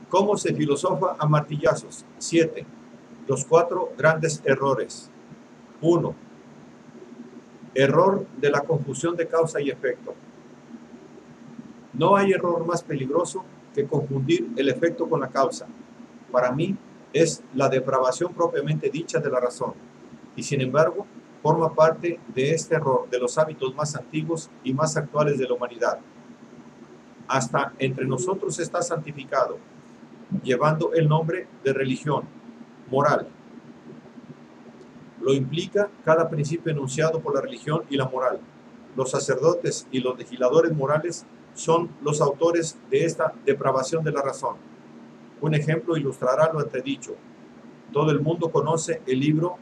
¿Cómo se filosofa a martillazos? 7. Los 4 grandes errores. 1. Error de la confusión de causa y efecto. No hay error más peligroso que confundir el efecto con la causa. Para mí es la depravación propiamente dicha de la razón, y sin embargo forma parte de este error de los hábitos más antiguos y más actuales de la humanidad. Hasta entre nosotros está santificado, llevando el nombre de religión, moral. Lo implica cada principio enunciado por la religión y la moral. Los sacerdotes y los legisladores morales son los autores de esta depravación de la razón. Un ejemplo ilustrará lo antedicho. Todo el mundo conoce el libro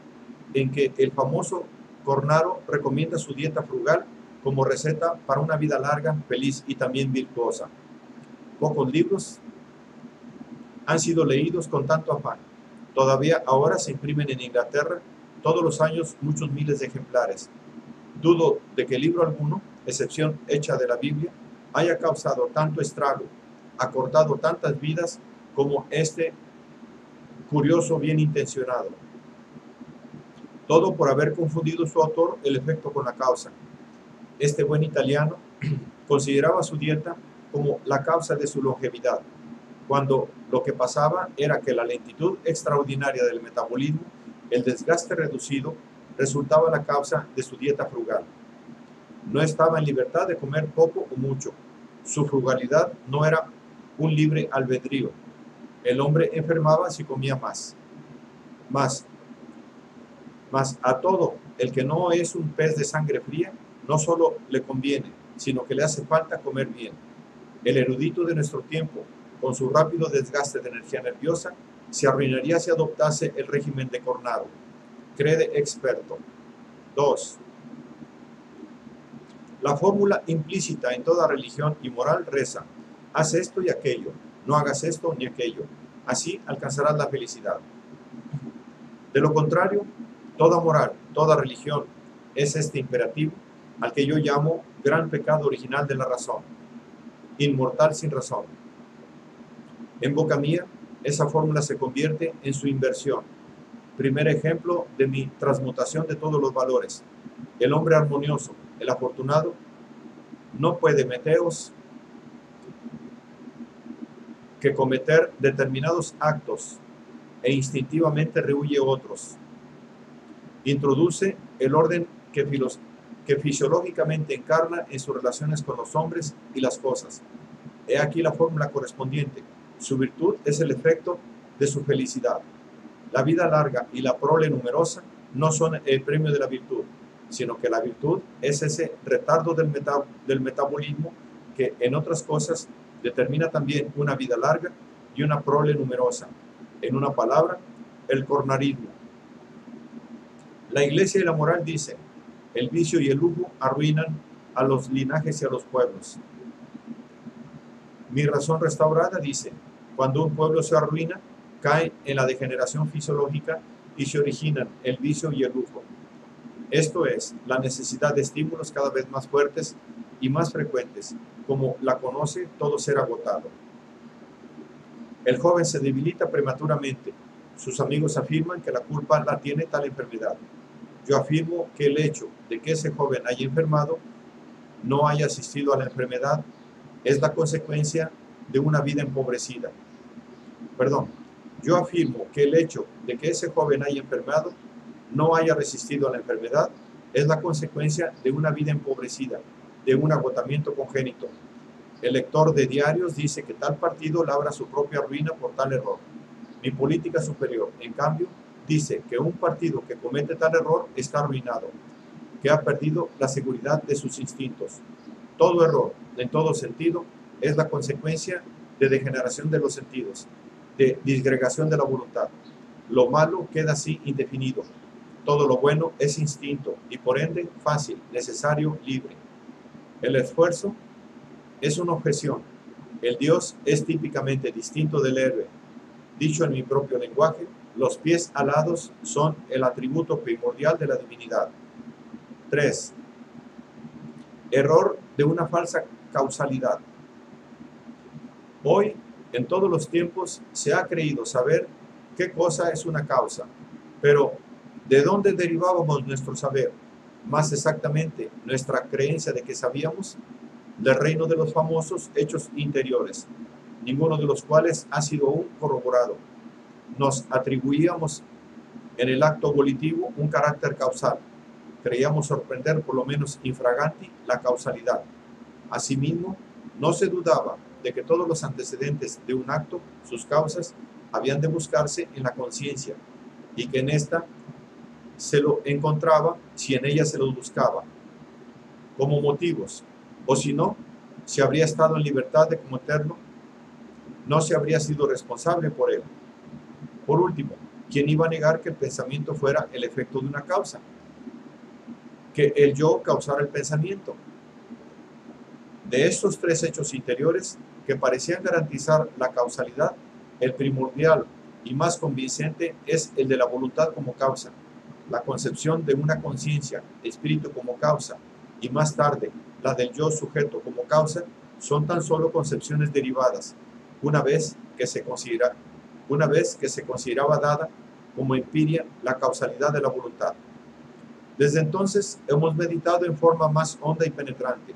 en que el famoso Cornaro recomienda su dieta frugal como receta para una vida larga, feliz y también virtuosa. Pocos libros han sido leídos con tanto afán. Todavía ahora se imprimen en Inglaterra todos los años muchos miles de ejemplares. Dudo de que libro alguno, excepción hecha de la Biblia, haya causado tanto estrago, acortado tantas vidas como este curioso bien intencionado. Todo por haber confundido su autor el efecto con la causa. Este buen italiano consideraba su dieta como la causa de su longevidad, cuando lo que pasaba era que la lentitud extraordinaria del metabolismo, el desgaste reducido, resultaba la causa de su dieta frugal. No estaba en libertad de comer poco o mucho. Su frugalidad no era un libre albedrío. El hombre enfermaba si comía más. Mas a todo el que no es un pez de sangre fría, no solo le conviene, sino que le hace falta comer bien. El erudito de nuestro tiempo, con su rápido desgaste de energía nerviosa, se arruinaría si adoptase el régimen de Cornaro. Crede experto. 2. La fórmula implícita en toda religión y moral reza: haz esto y aquello, no hagas esto ni aquello. Así alcanzarás la felicidad. De lo contrario, toda moral, toda religión es este imperativo al que yo llamo gran pecado original de la razón, inmortal sin razón. En boca mía, esa fórmula se convierte en su inversión. Primer ejemplo de mi transmutación de todos los valores. El hombre armonioso, el afortunado, no puede meteos que cometer determinados actos e instintivamente rehuye otros. Introduce el orden que fisiológicamente encarna en sus relaciones con los hombres y las cosas. He aquí la fórmula correspondiente. Su virtud es el efecto de su felicidad. La vida larga y la prole numerosa no son el premio de la virtud, sino que la virtud es ese retardo del metabolismo que, en otras cosas, determina también una vida larga y una prole numerosa. En una palabra, el cornarismo. La Iglesia y la moral dicen: el vicio y el lujo arruinan a los linajes y a los pueblos. Mi razón restaurada dice: cuando un pueblo se arruina, cae en la degeneración fisiológica y se originan el vicio y el lujo. Esto es, la necesidad de estímulos cada vez más fuertes y más frecuentes, como la conoce todo ser agotado. El joven se debilita prematuramente. Sus amigos afirman que la culpa la tiene tal enfermedad. Yo afirmo que el hecho de que ese joven haya enfermado, no haya asistido a la enfermedad, es la consecuencia de una vida empobrecida. Yo afirmo que el hecho de que ese joven haya enfermado, no haya resistido a la enfermedad, es la consecuencia de una vida empobrecida, de un agotamiento congénito. El lector de diarios dice que tal partido labra su propia ruina por tal error. Mi política superior, en cambio, dice que un partido que comete tal error está arruinado, que ha perdido la seguridad de sus instintos. Todo error, en todo sentido, es la consecuencia de degeneración de los sentidos, de disgregación de la voluntad. Lo malo queda así indefinido. Todo lo bueno es instinto y por ende fácil, necesario, libre. El esfuerzo es una objeción. El Dios es típicamente distinto del héroe. Dicho en mi propio lenguaje, los pies alados son el atributo primordial de la divinidad. 3. Error de una falsa causalidad. Hoy En todos los tiempos se ha creído saber qué cosa es una causa, pero ¿de dónde derivábamos nuestro saber? Más exactamente, nuestra creencia de que sabíamos del reino de los famosos hechos interiores, ninguno de los cuales ha sido aún corroborado. Nos atribuíamos en el acto volitivo un carácter causal. Creíamos sorprender, por lo menos infraganti, la causalidad. Asimismo, no se dudaba de que todos los antecedentes de un acto, sus causas, habían de buscarse en la conciencia, y que en esta se lo encontraba si en ella se los buscaba, como motivos, o si no, si habría estado en libertad de como eterno, no se habría sido responsable por él. Por último, ¿quién iba a negar que el pensamiento fuera el efecto de una causa? Que el yo causara el pensamiento. De estos tres hechos interiores que parecían garantizar la causalidad, el primordial y más convincente es el de la voluntad como causa, la concepción de una conciencia, espíritu como causa, y más tarde la del yo sujeto como causa, son tan solo concepciones derivadas, una vez que se consideraba dada como empiria la causalidad de la voluntad. Desde entonces hemos meditado en forma más honda y penetrante.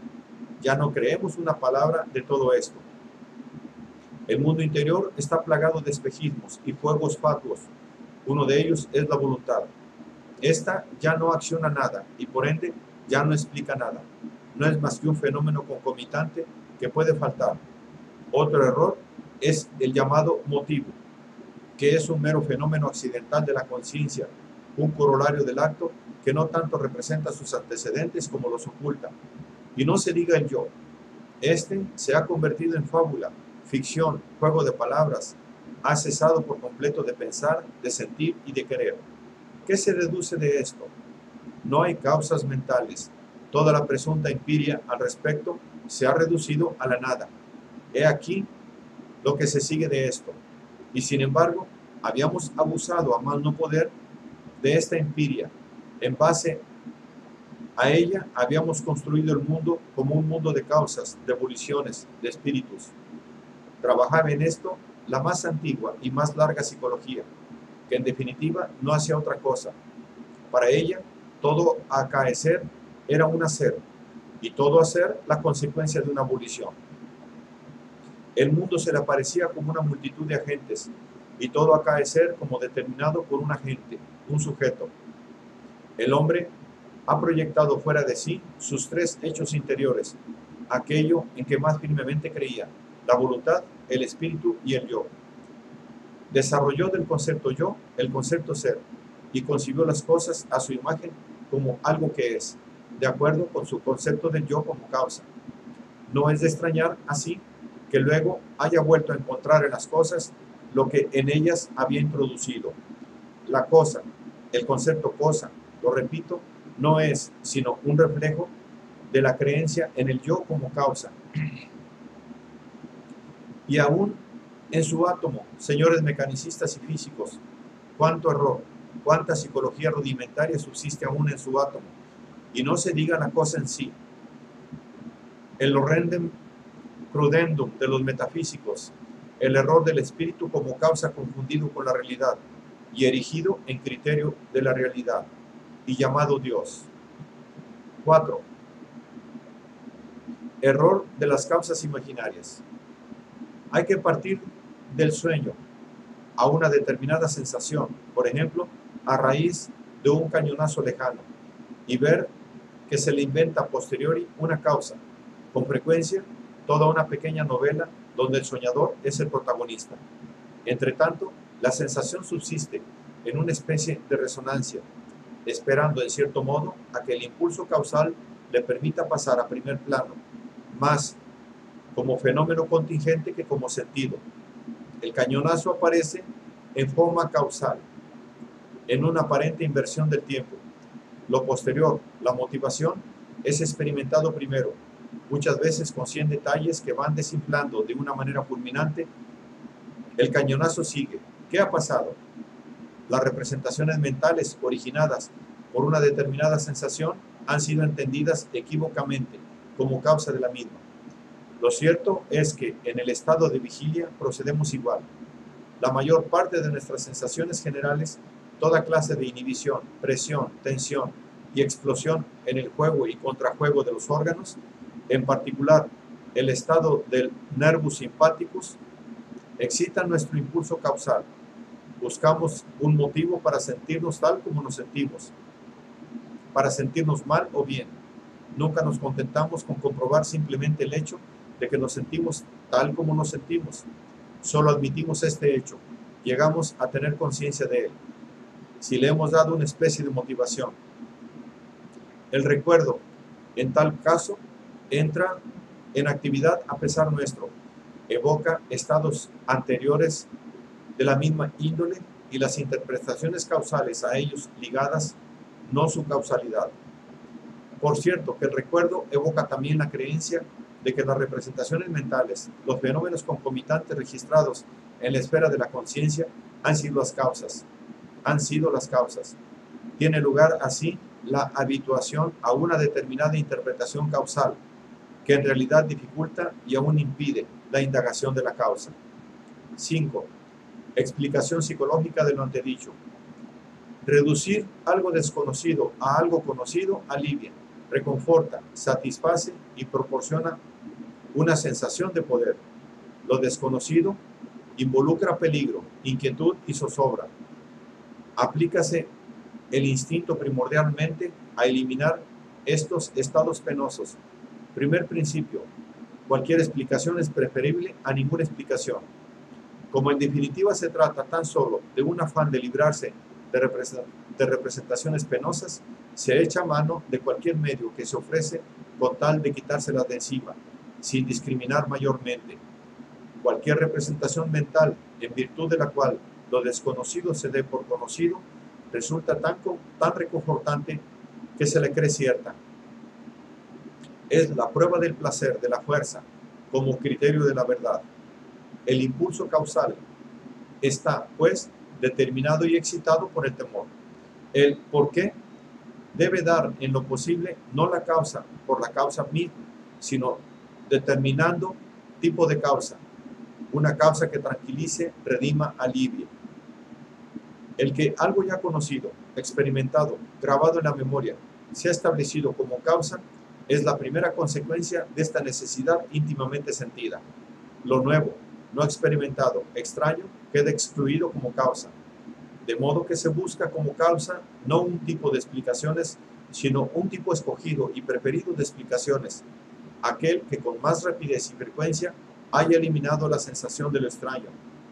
Ya no creemos una palabra de todo esto. El mundo interior está plagado de espejismos y fuegos fatuos. Uno de ellos es la voluntad. Esta ya no acciona nada y por ende ya no explica nada. No es más que un fenómeno concomitante que puede faltar. Otro error es el llamado motivo, que es un mero fenómeno accidental de la conciencia, un corolario del acto que no tanto representa sus antecedentes como los oculta. Y no se diga el yo. Este se ha convertido en fábula, ficción, juego de palabras. Ha cesado por completo de pensar, de sentir y de querer. ¿Qué se deduce de esto? No hay causas mentales. Toda la presunta empiria al respecto se ha reducido a la nada. He aquí lo que se sigue de esto. Y sin embargo, habíamos abusado a más no poder de esta empiria. En base a ella habíamos construido el mundo como un mundo de causas, de voliciones, de espíritus. Trabajaba en esto la más antigua y más larga psicología, que en definitiva no hacía otra cosa. Para ella, todo acaecer era un hacer, y todo hacer la consecuencia de una volición. El mundo se le aparecía como una multitud de agentes, y todo acaecer como determinado por un agente, un sujeto. El hombre ha proyectado fuera de sí sus tres hechos interiores, aquello en que más firmemente creía, la voluntad, el espíritu y el yo. Desarrolló del concepto yo el concepto ser y concibió las cosas a su imagen como algo que es, de acuerdo con su concepto del yo como causa. No es de extrañar, así, que luego haya vuelto a encontrar en las cosas lo que en ellas había introducido. La cosa, el concepto cosa, lo repito, no es sino un reflejo de la creencia en el yo como causa. Y aún en su átomo, señores mecanicistas y físicos, cuánto error, cuánta psicología rudimentaria subsiste aún en su átomo. Y no se diga la cosa en sí. El horrendum crudendum de los metafísicos, el error del espíritu como causa confundido con la realidad y erigido en criterio de la realidad y llamado Dios. 4. Error de las causas imaginarias. Hay que partir del sueño a una determinada sensación, por ejemplo, a raíz de un cañonazo lejano, y ver que se le inventa a posteriori una causa, con frecuencia toda una pequeña novela donde el soñador es el protagonista. Entre tanto, la sensación subsiste en una especie de resonancia, esperando en cierto modo a que el impulso causal le permita pasar a primer plano, más como fenómeno contingente que como sentido. El cañonazo aparece en forma causal, en una aparente inversión del tiempo. Lo posterior, la motivación, es experimentado primero, muchas veces con 100 detalles que van desinflando de una manera fulminante. El cañonazo sigue. ¿Qué ha pasado? Las representaciones mentales originadas por una determinada sensación han sido entendidas equívocamente como causa de la misma. Lo cierto es que en el estado de vigilia procedemos igual. La mayor parte de nuestras sensaciones generales, toda clase de inhibición, presión, tensión y explosión en el juego y contrajuego de los órganos, en particular el estado del nervus sympathicus, excitan nuestro impulso causal. Buscamos un motivo para sentirnos tal como nos sentimos, para sentirnos mal o bien. Nunca nos contentamos con comprobar simplemente el hecho de que nos sentimos tal como nos sentimos. Solo admitimos este hecho, llegamos a tener conciencia de él, si le hemos dado una especie de motivación. El recuerdo, en tal caso, entra en actividad a pesar nuestro, evoca estados anteriores de la misma índole y las interpretaciones causales a ellos ligadas, no su causalidad. Por cierto, que el recuerdo evoca también la creencia de que las representaciones mentales, los fenómenos concomitantes registrados en la esfera de la conciencia, han sido las causas. Tiene lugar así la habituación a una determinada interpretación causal, que en realidad dificulta y aún impide la indagación de la causa. 5. Explicación psicológica de lo antedicho. Reducir algo desconocido a algo conocido alivia, reconforta, satisface y proporciona una sensación de poder. Lo desconocido involucra peligro, inquietud y zozobra. Aplícase el instinto primordialmente a eliminar estos estados penosos. Primer principio: cualquier explicación es preferible a ninguna explicación. Como en definitiva se trata tan solo de un afán de librarse de representaciones penosas, se echa mano de cualquier medio que se ofrece con tal de quitárselas de encima, sin discriminar mayormente. Cualquier representación mental en virtud de la cual lo desconocido se dé por conocido resulta tan reconfortante que se le cree cierta. Es la prueba del placer, de la fuerza, como criterio de la verdad. El impulso causal está, pues, determinado y excitado por el temor. El por qué debe dar en lo posible no la causa por la causa misma, sino determinando tipo de causa, una causa que tranquilice, redima, alivie. El que algo ya conocido, experimentado, grabado en la memoria, se ha establecido como causa, es la primera consecuencia de esta necesidad íntimamente sentida. Lo nuevo, no experimentado, extraño, queda excluido como causa. De modo que se busca como causa no un tipo de explicaciones, sino un tipo escogido y preferido de explicaciones, aquel que con más rapidez y frecuencia haya eliminado la sensación de lo extraño,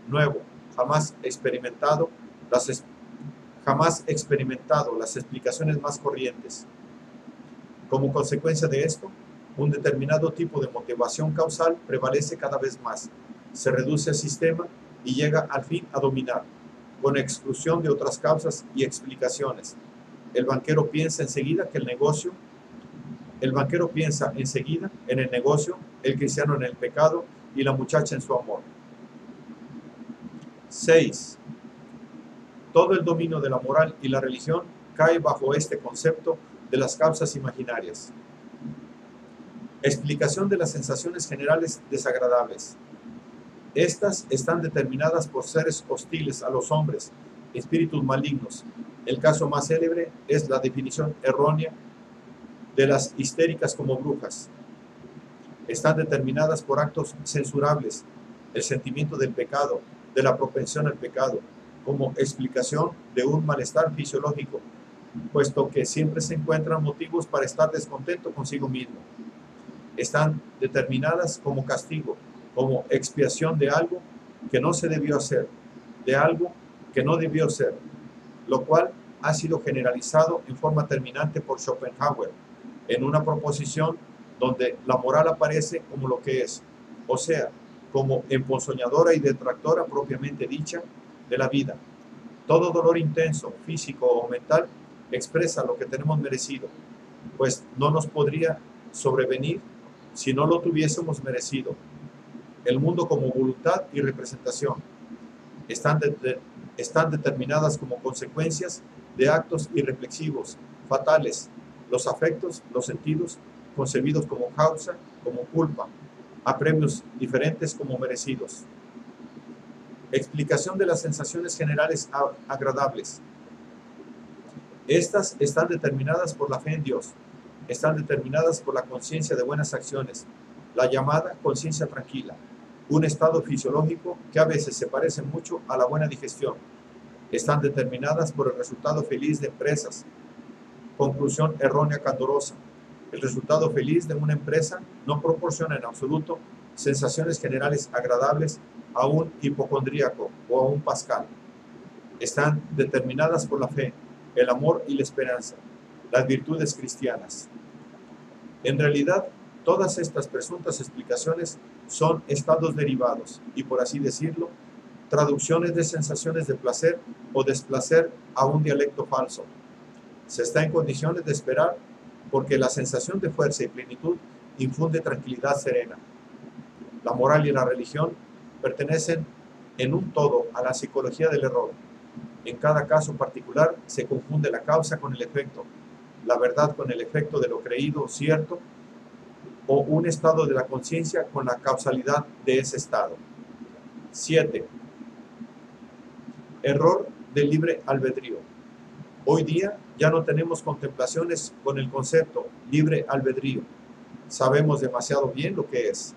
nuevo, jamás experimentado las explicaciones más corrientes. Como consecuencia de esto, un determinado tipo de motivación causal prevalece cada vez más, se reduce al sistema y llega al fin a dominar, con exclusión de otras causas y explicaciones. El banquero piensa enseguida en el negocio, el cristiano en el pecado y la muchacha en su amor. 6. Todo el dominio de la moral y la religión cae bajo este concepto de las causas imaginarias. Explicación de las sensaciones generales desagradables. Estas están determinadas por seres hostiles a los hombres, espíritus malignos. El caso más célebre es la definición errónea de las histéricas como brujas. Están determinadas por actos censurables, el sentimiento del pecado, de la propensión al pecado, como explicación de un malestar fisiológico, puesto que siempre se encuentran motivos para estar descontento consigo mismo. Están determinadas como castigo, como expiación de algo que no se debió hacer, de algo que no debió ser, lo cual ha sido generalizado en forma terminante por Schopenhauer, en una proposición donde la moral aparece como lo que es, o sea, como emponzoñadora y detractora propiamente dicha de la vida. Todo dolor intenso, físico o mental, expresa lo que tenemos merecido, pues no nos podría sobrevenir si no lo tuviésemos merecido. El mundo como voluntad y representación están determinadas como consecuencias de actos irreflexivos, fatales, los afectos, los sentidos, concebidos como causa, como culpa, a premios diferentes como merecidos. Explicación de las sensaciones generales agradables. Estas están determinadas por la fe en Dios, están determinadas por la conciencia de buenas acciones, la llamada conciencia tranquila, un estado fisiológico que a veces se parece mucho a la buena digestión. Están determinadas por el resultado feliz de empresas. Conclusión errónea candorosa. El resultado feliz de una empresa no proporciona en absoluto sensaciones generales agradables a un hipocondríaco o a un Pascal. Están determinadas por la fe, el amor y la esperanza, las virtudes cristianas. En realidad, todas estas presuntas explicaciones son estados derivados y, por así decirlo, traducciones de sensaciones de placer o desplacer a un dialecto falso. Se está en condiciones de esperar porque la sensación de fuerza y plenitud infunde tranquilidad serena. La moral y la religión pertenecen en un todo a la psicología del error. En cada caso particular se confunde la causa con el efecto, la verdad con el efecto de lo creído cierto, o un estado de la conciencia con la causalidad de ese estado. 7. Error del libre albedrío. Hoy día ya no tenemos contemplaciones con el concepto libre albedrío. Sabemos demasiado bien lo que es.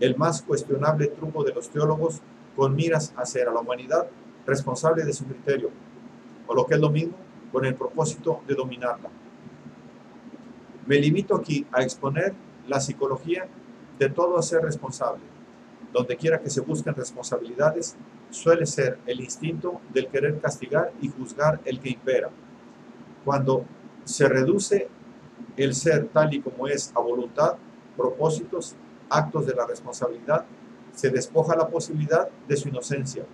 El más cuestionable truco de los teólogos con miras a hacer a la humanidad responsable de su criterio, o lo que es lo mismo, con el propósito de dominarla. Me limito aquí a exponer la psicología de todo hacer responsable. Donde quiera que se busquen responsabilidades, suele ser el instinto del querer castigar y juzgar el que impera. Cuando se reduce el ser tal y como es a voluntad, propósitos, actos de la responsabilidad, se despoja la posibilidad de su inocencia.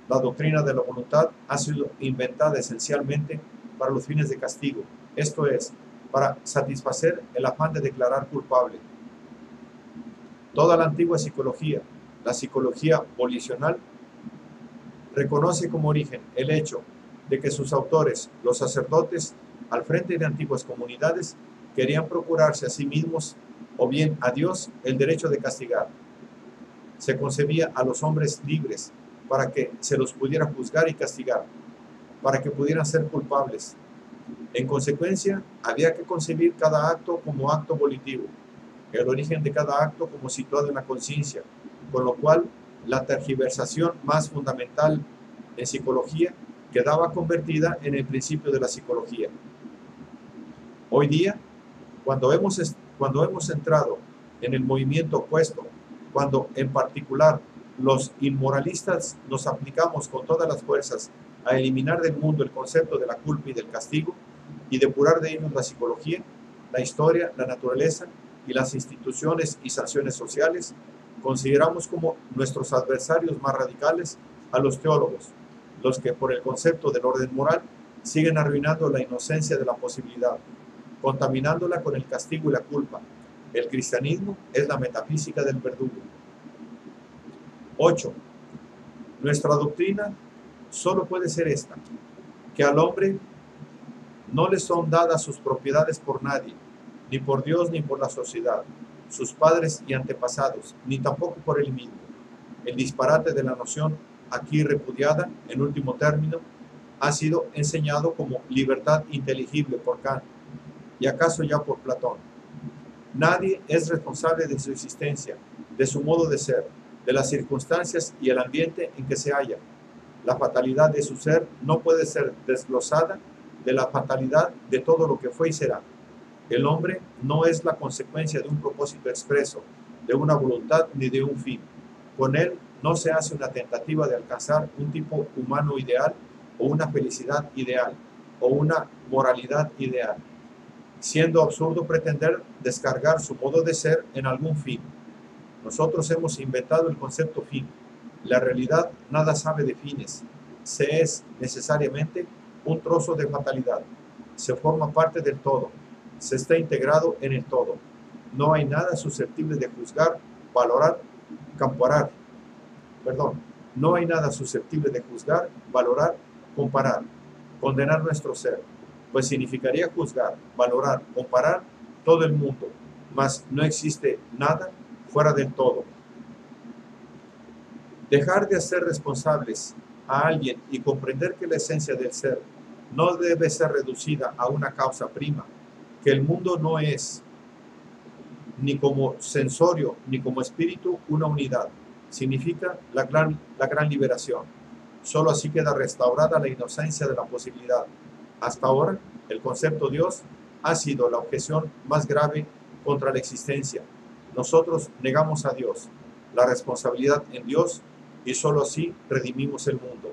La doctrina de la voluntad ha sido inventada esencialmente para los fines de castigo, esto es, para satisfacer el afán de declarar culpable. Toda la antigua psicología, la psicología volicional, reconoce como origen el hecho de que sus autores, los sacerdotes, al frente de antiguas comunidades, querían procurarse a sí mismos o bien a Dios el derecho de castigar. Se concebía a los hombres libres para que se los pudiera juzgar y castigar, para que pudieran ser culpables. En consecuencia, había que concebir cada acto como acto volitivo, el origen de cada acto como situado en la conciencia, con lo cual la tergiversación más fundamental en psicología quedaba convertida en el principio de la psicología. Hoy día, cuando hemos entrado en el movimiento opuesto, cuando en particular los inmoralistas nos aplicamos con todas las fuerzas a eliminar del mundo el concepto de la culpa y del castigo y depurar de ellos la psicología, la historia, la naturaleza y las instituciones y sanciones sociales, consideramos como nuestros adversarios más radicales a los teólogos, los que por el concepto del orden moral siguen arruinando la inocencia de la posibilidad, contaminándola con el castigo y la culpa. El cristianismo es la metafísica del verdugo. 8. Nuestra doctrina solo puede ser esta, que al hombre no le son dadas sus propiedades por nadie, ni por Dios ni por la sociedad, sus padres y antepasados, ni tampoco por él mismo. El disparate de la noción aquí repudiada, en último término, ha sido enseñado como libertad inteligible por Kant, y acaso ya por Platón. Nadie es responsable de su existencia, de su modo de ser, de las circunstancias y el ambiente en que se halla. La fatalidad de su ser no puede ser desglosada de la fatalidad de todo lo que fue y será. El hombre no es la consecuencia de un propósito expreso, de una voluntad ni de un fin. Con él no se hace una tentativa de alcanzar un tipo humano ideal o una felicidad ideal o una moralidad ideal, siendo absurdo pretender descargar su modo de ser en algún fin. Nosotros hemos inventado el concepto fin. La realidad nada sabe de fines. Se es necesariamente un trozo de fatalidad. Se forma parte del todo. Se está integrado en el todo. No hay nada susceptible de juzgar, valorar, comparar. No hay nada susceptible de juzgar, valorar, comparar, condenar nuestro ser, pues significaría juzgar, valorar, comparar todo el mundo, mas no existe nada fuera del todo. Dejar de hacer responsables a alguien y comprender que la esencia del ser no debe ser reducida a una causa prima, que el mundo no es ni como sensorio ni como espíritu una unidad, significa la gran liberación. Solo así queda restaurada la inocencia de la posibilidad. Hasta ahora, el concepto Dios ha sido la objeción más grave contra la existencia. Nosotros negamos a Dios, la responsabilidad en Dios, y solo así redimimos el mundo.